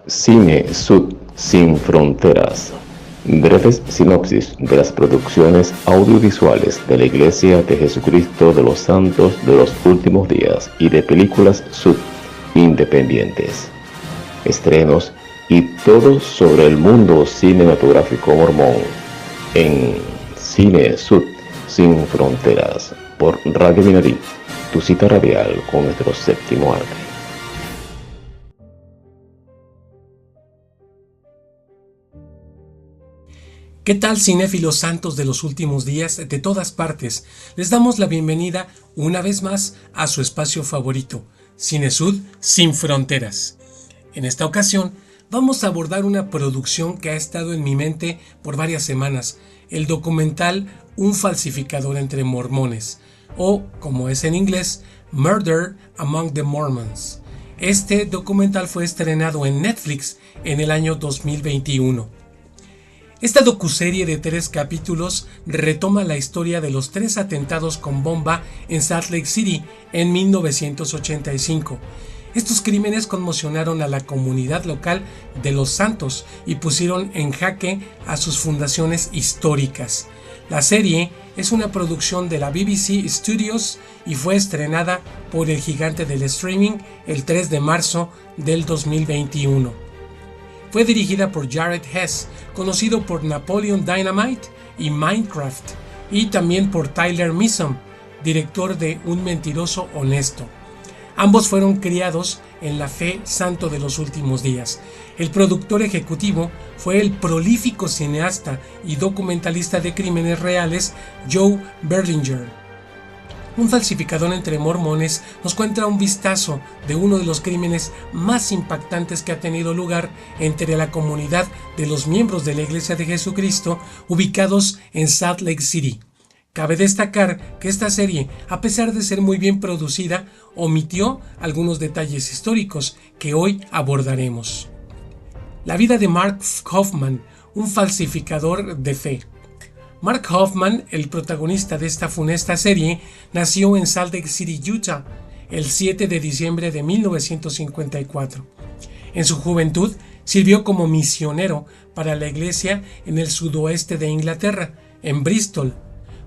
Cine Sud Sin Fronteras. Breves sinopsis de las producciones audiovisuales de la Iglesia de Jesucristo de los Santos de los Últimos Días y de películas Sud independientes. Estrenos y todo sobre el mundo cinematográfico mormón en Cine Sud Sin Fronteras por Radio Minarí, tu cita radial con nuestro séptimo arte. ¿Qué tal, cinéfilos santos de los últimos días de todas partes? Les damos la bienvenida una vez más a su espacio favorito, Cine Sud Sin Fronteras. En esta ocasión vamos a abordar una producción que ha estado en mi mente por varias semanas, el documental Un falsificador entre mormones, o como es en inglés, Murder Among the Mormons. Este documental fue estrenado en Netflix en el año 2021. Esta docuserie de 3 capítulos retoma la historia de los 3 atentados con bomba en Salt Lake City en 1985. Estos crímenes conmocionaron a la comunidad local de Los Santos y pusieron en jaque a sus fundaciones históricas. La serie es una producción de la BBC Studios y fue estrenada por el gigante del streaming el 3 de marzo del 2021. Fue dirigida por Jared Hess, conocido por Napoleon Dynamite y Minecraft, y también por Tyler Measom, director de Un mentiroso honesto. Ambos fueron criados en la fe santo de los últimos días. El productor ejecutivo fue el prolífico cineasta y documentalista de crímenes reales Joe Berlinger. Un falsificador entre mormones nos cuenta un vistazo de uno de los crímenes más impactantes que ha tenido lugar entre la comunidad de los miembros de la Iglesia de Jesucristo ubicados en Salt Lake City. Cabe destacar que esta serie, a pesar de ser muy bien producida, omitió algunos detalles históricos que hoy abordaremos. La vida de Mark Hoffman, un falsificador de fe. Mark Hoffman, el protagonista de esta funesta serie, nació en Salt Lake City, Utah, el 7 de diciembre de 1954. En su juventud, sirvió como misionero para la iglesia en el sudoeste de Inglaterra, en Bristol.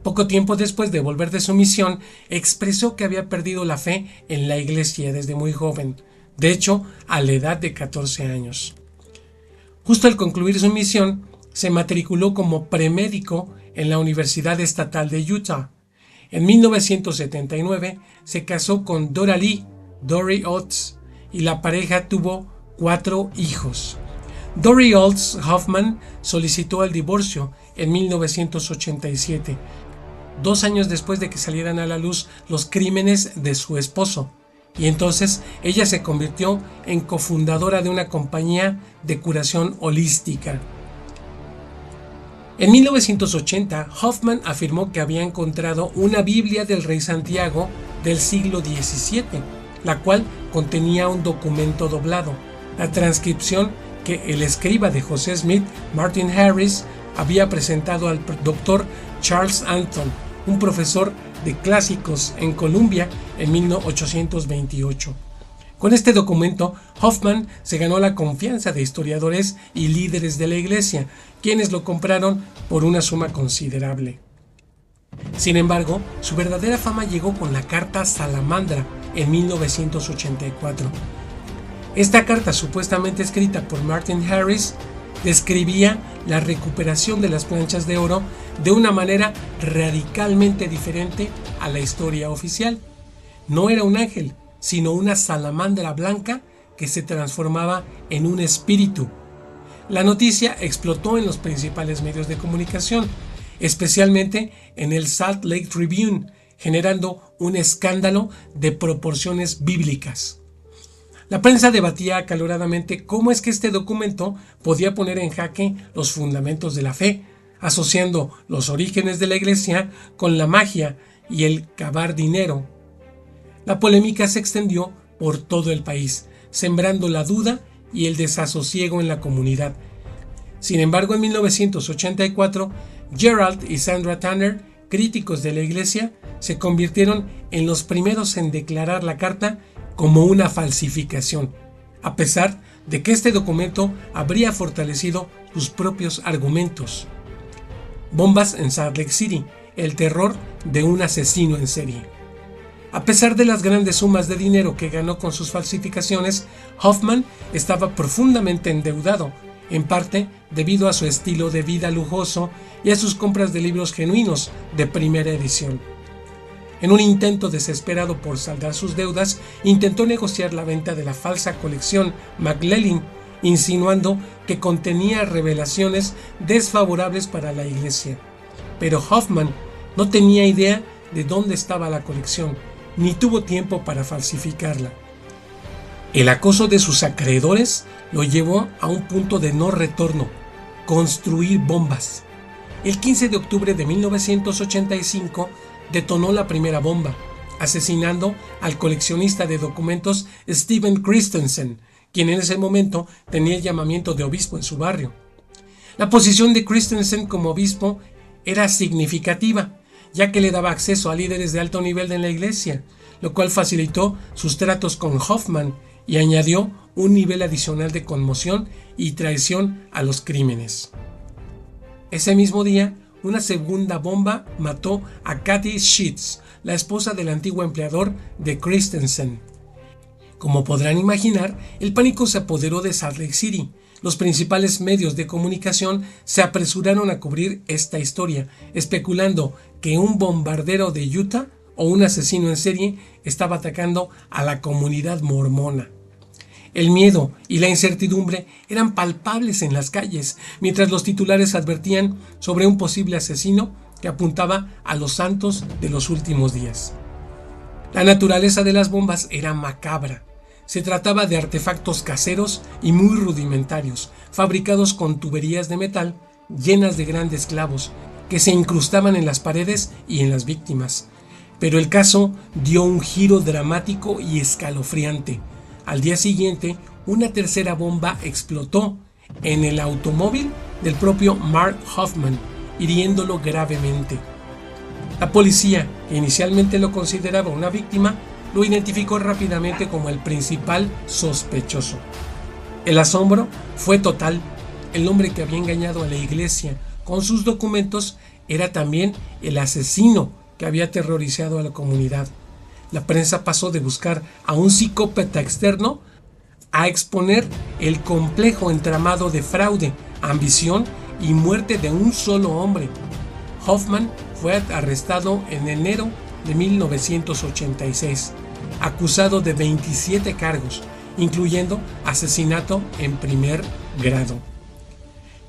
Poco tiempo después de volver de su misión, expresó que había perdido la fe en la iglesia desde muy joven, de hecho, a la edad de 14 años. Justo al concluir su misión, se matriculó como premédico en la Universidad Estatal de Utah. En 1979 se casó con Dora Lee, Dory Oates, y la pareja tuvo 4 hijos. Dory Oates Hoffman solicitó el divorcio en 1987, 2 años después de que salieran a la luz los crímenes de su esposo, y entonces ella se convirtió en cofundadora de una compañía de curación holística. En 1980, Hoffman afirmó que había encontrado una Biblia del Rey Santiago del siglo XVII, la cual contenía un documento doblado, la transcripción que el escriba de José Smith, Martin Harris, había presentado al Dr. Charles Anton, un profesor de clásicos en Columbia en 1828. Con este documento, Hoffman se ganó la confianza de historiadores y líderes de la iglesia, quienes lo compraron por una suma considerable. Sin embargo, su verdadera fama llegó con la carta Salamandra en 1984. Esta carta, supuestamente escrita por Martin Harris, describía la recuperación de las planchas de oro de una manera radicalmente diferente a la historia oficial. No era un ángel, sino una salamandra blanca que se transformaba en un espíritu. La noticia explotó en los principales medios de comunicación, especialmente en el Salt Lake Tribune, generando un escándalo de proporciones bíblicas. La prensa debatía acaloradamente cómo es que este documento podía poner en jaque los fundamentos de la fe, asociando los orígenes de la iglesia con la magia y el cavar dinero. La polémica se extendió por todo el país, sembrando la duda y el desasosiego en la comunidad. Sin embargo, en 1984, Gerald y Sandra Tanner, críticos de la iglesia, se convirtieron en los primeros en declarar la carta como una falsificación, a pesar de que este documento habría fortalecido sus propios argumentos. Bombas en Salt Lake City, el terror de un asesino en serie. A pesar de las grandes sumas de dinero que ganó con sus falsificaciones, Hoffman estaba profundamente endeudado, en parte debido a su estilo de vida lujoso y a sus compras de libros genuinos de primera edición. En un intento desesperado por saldar sus deudas, intentó negociar la venta de la falsa colección McLellin, insinuando que contenía revelaciones desfavorables para la iglesia. Pero Hoffman no tenía idea de dónde estaba la colección, ni tuvo tiempo para falsificarla. El acoso de sus acreedores lo llevó a un punto de no retorno: construir bombas. El 15 de octubre de 1985 detonó la primera bomba, asesinando al coleccionista de documentos Steven Christensen, quien en ese momento tenía el llamamiento de obispo en su barrio. La posición de Christensen como obispo era significativa, ya que le daba acceso a líderes de alto nivel en la iglesia, lo cual facilitó sus tratos con Hoffman y añadió un nivel adicional de conmoción y traición a los crímenes. Ese mismo día, una segunda bomba mató a Kathy Sheets, la esposa del antiguo empleador de Christensen. Como podrán imaginar, el pánico se apoderó de Salt Lake City. Los principales medios de comunicación se apresuraron a cubrir esta historia, especulando que un bombardero de Utah o un asesino en serie estaba atacando a la comunidad mormona. El miedo y la incertidumbre eran palpables en las calles, mientras los titulares advertían sobre un posible asesino que apuntaba a los santos de los últimos días. La naturaleza de las bombas era macabra. Se trataba de artefactos caseros y muy rudimentarios, fabricados con tuberías de metal llenas de grandes clavos que se incrustaban en las paredes y en las víctimas. Pero el caso dio un giro dramático y escalofriante. Al día siguiente, una tercera bomba explotó en el automóvil del propio Mark Hoffman, hiriéndolo gravemente. La policía, que inicialmente lo consideraba una víctima, lo identificó rápidamente como el principal sospechoso. El asombro fue total. El hombre que había engañado a la iglesia con sus documentos era también el asesino que había aterrorizado a la comunidad. La prensa pasó de buscar a un psicópata externo a exponer el complejo entramado de fraude, ambición y muerte de un solo hombre. Hoffman fue arrestado en enero de 1986, acusado de 27 cargos, incluyendo asesinato en primer grado.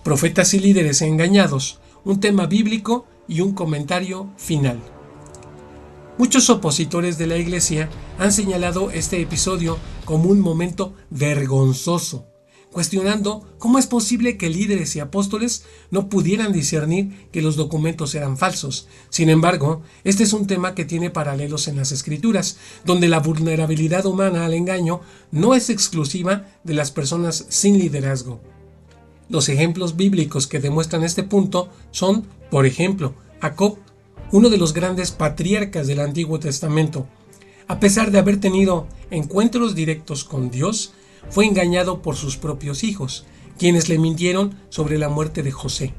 Profetas y líderes engañados, un tema bíblico y un comentario final. Muchos opositores de la iglesia han señalado este episodio como un momento vergonzoso, cuestionando cómo es posible que líderes y apóstoles no pudieran discernir que los documentos eran falsos. Sin embargo, este es un tema que tiene paralelos en las Escrituras, donde la vulnerabilidad humana al engaño no es exclusiva de las personas sin liderazgo. Los ejemplos bíblicos que demuestran este punto son, por ejemplo, Jacob, uno de los grandes patriarcas del Antiguo Testamento. A pesar de haber tenido encuentros directos con Dios, fue engañado por sus propios hijos, quienes le mintieron sobre la muerte de José.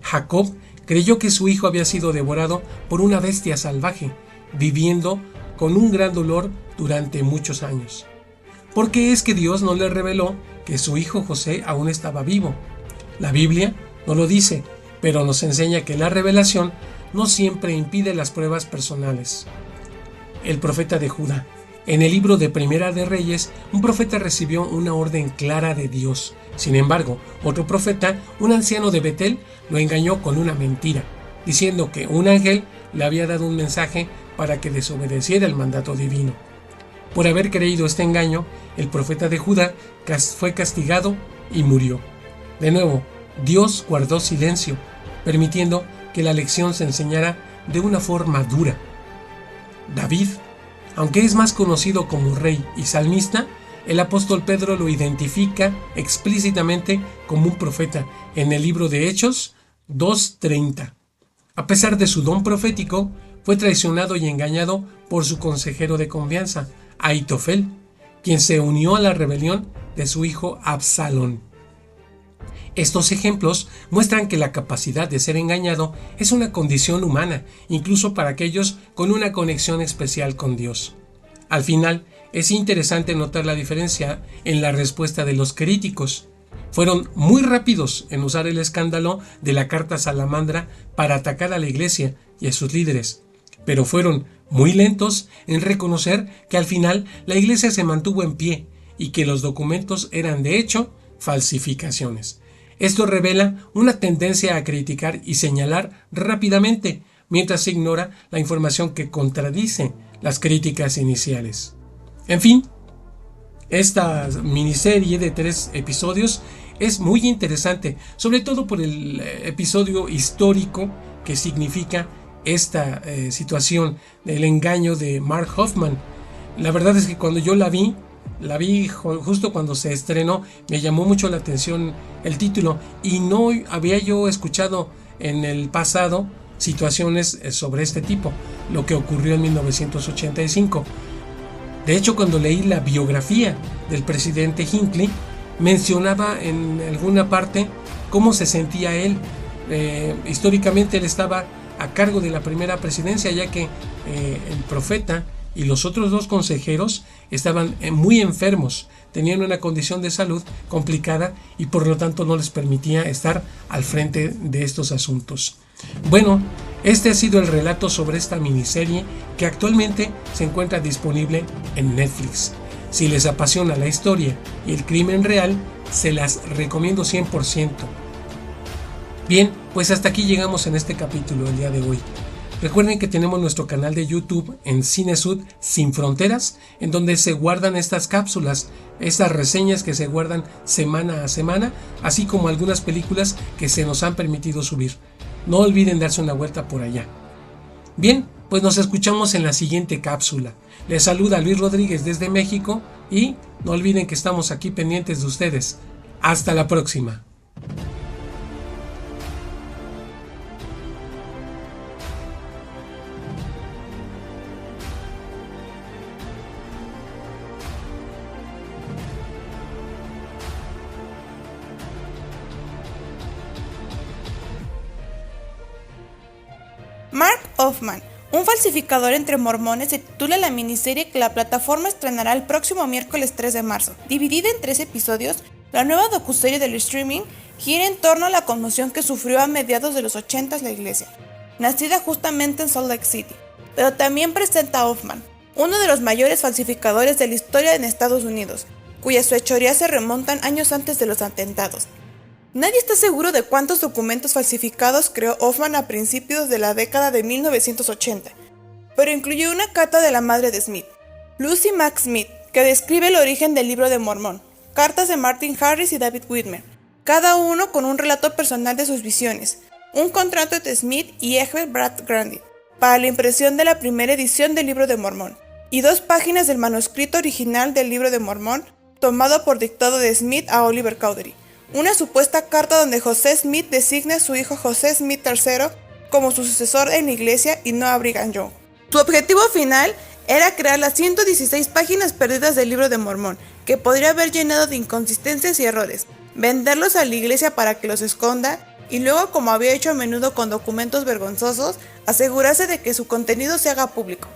Jacob creyó que su hijo había sido devorado por una bestia salvaje, viviendo con un gran dolor durante muchos años. ¿Por qué es que Dios no le reveló que su hijo José aún estaba vivo? La Biblia no lo dice, pero nos enseña que la revelación no siempre impide las pruebas personales. El profeta de Judá. En el libro de Primera de Reyes, un profeta recibió una orden clara de Dios. Sin embargo, otro profeta, un anciano de Betel, lo engañó con una mentira, diciendo que un ángel le había dado un mensaje para que desobedeciera el mandato divino. Por haber creído este engaño, el profeta de Judá fue castigado y murió. De nuevo, Dios guardó silencio, permitiendo que la lección se enseñara de una forma dura. David, aunque es más conocido como rey y salmista, el apóstol Pedro lo identifica explícitamente como un profeta en el libro de Hechos 2:30. A pesar de su don profético, fue traicionado y engañado por su consejero de confianza, Ahitofel, quien se unió a la rebelión de su hijo Absalón. Estos ejemplos muestran que la capacidad de ser engañado es una condición humana, incluso para aquellos con una conexión especial con Dios. Al final, es interesante notar la diferencia en la respuesta de los críticos. Fueron muy rápidos en usar el escándalo de la carta salamandra para atacar a la iglesia y a sus líderes, pero fueron muy lentos en reconocer que al final la iglesia se mantuvo en pie y que los documentos eran de hecho falsificaciones. Esto revela una tendencia a criticar y señalar rápidamente, mientras se ignora la información que contradice las críticas iniciales. En fin, esta miniserie de 3 episodios es muy interesante, sobre todo por el episodio histórico que significa esta situación del engaño de Mark Hoffman. La verdad es que cuando yo la vi justo cuando se estrenó, me llamó mucho la atención el título y no había yo escuchado en el pasado situaciones sobre este tipo, lo que ocurrió en 1985. De hecho, cuando leí la biografía del presidente Hinckley, mencionaba en alguna parte cómo se sentía él. Históricamente él estaba a cargo de la primera presidencia, ya que el profeta y los otros 2 consejeros estaban muy enfermos, tenían una condición de salud complicada y por lo tanto no les permitía estar al frente de estos asuntos. Bueno, este ha sido el relato sobre esta miniserie que actualmente se encuentra disponible en Netflix. Si les apasiona la historia y el crimen real, se las recomiendo 100%. Bien, pues hasta aquí llegamos en este capítulo el día de hoy. Recuerden que tenemos nuestro canal de YouTube en Cinesud Sin Fronteras, en donde se guardan estas cápsulas, estas reseñas que se guardan semana a semana, así como algunas películas que se nos han permitido subir. No olviden darse una vuelta por allá. Bien, pues nos escuchamos en la siguiente cápsula. Les saluda Luis Rodríguez desde México y no olviden que estamos aquí pendientes de ustedes. Hasta la próxima. Mark Hoffman, un falsificador entre mormones, se titula la miniserie que la plataforma estrenará el próximo miércoles 3 de marzo. Dividida en 3 episodios, la nueva docuserie del streaming gira en torno a la conmoción que sufrió a mediados de los 80 la iglesia, nacida justamente en Salt Lake City. Pero también presenta a Hoffman, uno de los mayores falsificadores de la historia en Estados Unidos, cuyas fechorías se remontan años antes de los atentados. Nadie está seguro de cuántos documentos falsificados creó Hoffman a principios de la década de 1980, pero incluye una carta de la madre de Smith, Lucy Mack Smith, que describe el origen del Libro de Mormón, cartas de Martin Harris y David Whitmer, cada uno con un relato personal de sus visiones, un contrato entre Smith y Egbert Brad Grandi para la impresión de la primera edición del Libro de Mormón, y 2 páginas del manuscrito original del Libro de Mormón, tomado por dictado de Smith a Oliver Cowdery. Una supuesta carta donde José Smith designa a su hijo José Smith III como su sucesor en la iglesia y no a Brigham Young. Su objetivo final era crear las 116 páginas perdidas del Libro de Mormón, que podría haber llenado de inconsistencias y errores, venderlos a la iglesia para que los esconda y luego, como había hecho a menudo con documentos vergonzosos, asegurarse de que su contenido se haga público.